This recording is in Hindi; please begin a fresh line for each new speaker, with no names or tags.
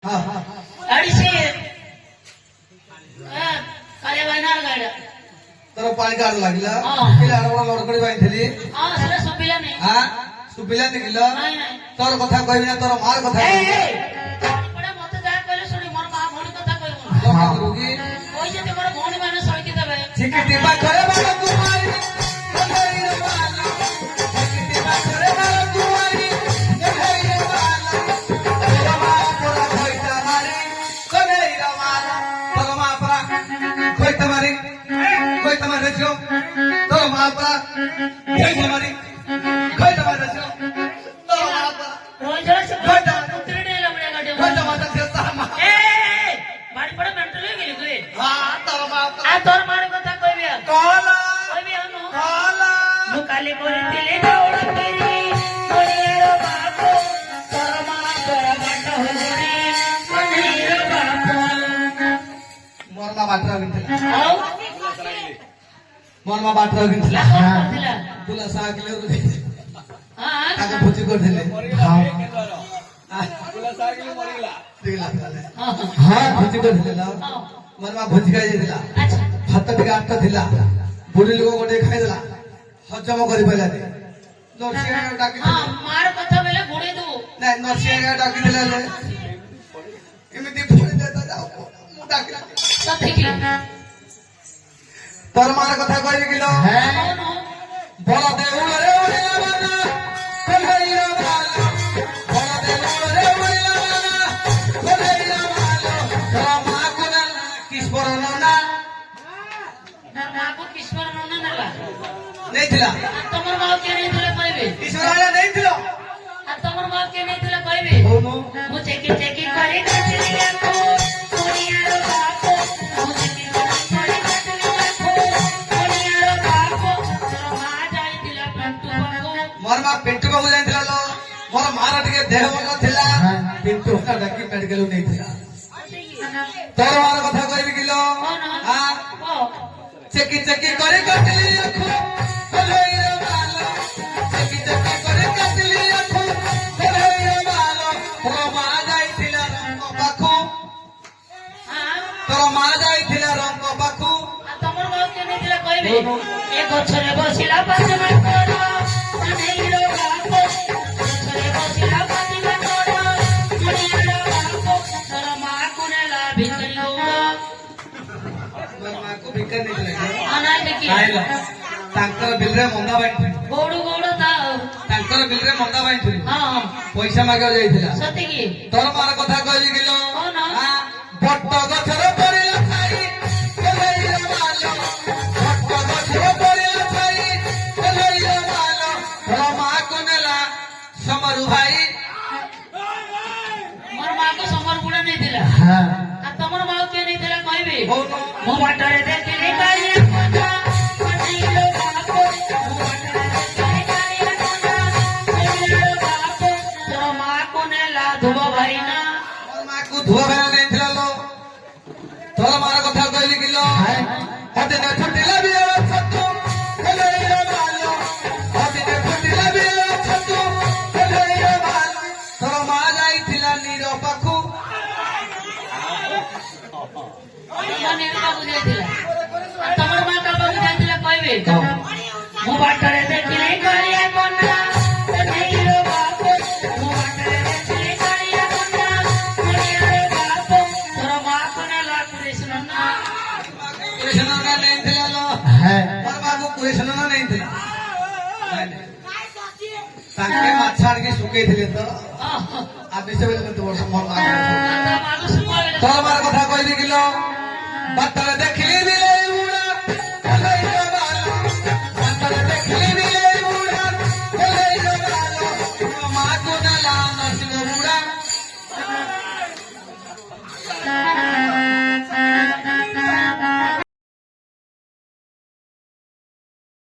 तर पाणी काढ लागला लडकडी बांधली सुपिला निकल तोर कथा कहबी ना तोर मार कथा मनमा बाटरा गिनथिला तुला 6 किलो ताके भोजी करथिले तुला 6 किलो मरिला दिला हां भोजी करथिले ना मनमा भोजी खाइ दिला अच्छा भात टिका आटा थिला बुढी लोक गोटे खाइ दिला हजम करि पला दे नरसिंह डाकी हां मार कथा बेले बुढी दू नै नरसिंह डाकी दिला ले एमिति बुढी देता जाओ मु डाकी सथे की तोर मार कथा कहबी किलो बड़ देउल रे ओरिला बाना कन्हैया बाला बड़ देउल रे ओरिला बाना कन्हैया बाला तोरा मां कोना किशोर नना ना मां को किशोर नना नला नहीं थिला तमर मां के नहीं थिला कहबे किशोर वाला नहीं थिलो तमर मां के नहीं थिला कहबे मु चेकी चेकी करे कचलिया को ओरिया रो बापो मु चेकी मोर मां पिंटू बाबू जाइथिला लो मोर मार टिके देह मन थिला पिंटू का डाकी मेडिकल नहीं थिला तोर मार कथा कहबी किलो हां चेकी चेकी करे कटली अखु कलई रे बालो चेकी चेकी करे कटली अखु कलई रे बालो तोर मां जाइथिला रंग पाखु तोर मां जाइथिला रंग पाखु तमर मां के नहीं थिला कहबी ए गछरे बसिला पाछे में कोरा बिलरे मंगा बांटी गोड़ गोड़ तांकर बिलरे मंगा बांटी हां पैसा मागे जाइथिला सती की तोर मार कथा कहली किलो हां बट्ट गछर पड़िला खाई कलई रे मालो बट्ट गछर पड़िला खाई कलई रे मालो तोर मां को नेला समरू भाई मोर मां को समर गुड़ा नहीं दिला हां आ तमर मां के नहीं दिला कहबे मो बाटरे देखली कारिया धुआ भाई नहीं थिला लो तोर मार कथा कहली किलो हते ने फुटिला भी छतु कलई रे बालो हते ने फुटिला भी छतु कलई रे बालो तोर मां जाइथिला नीरो पाखु मने बाबू जाइथिला तमर मां का बाबू जाइथिला कहबे मु बाटरे देखिले करिया कोना नीरो बापू मु बाटरे देखिले करिया कोना तांके माछाड़ के सुके थिले तो आबे से तो वर्ष मन तोर मार कथा कहली किलो बाटरे देखि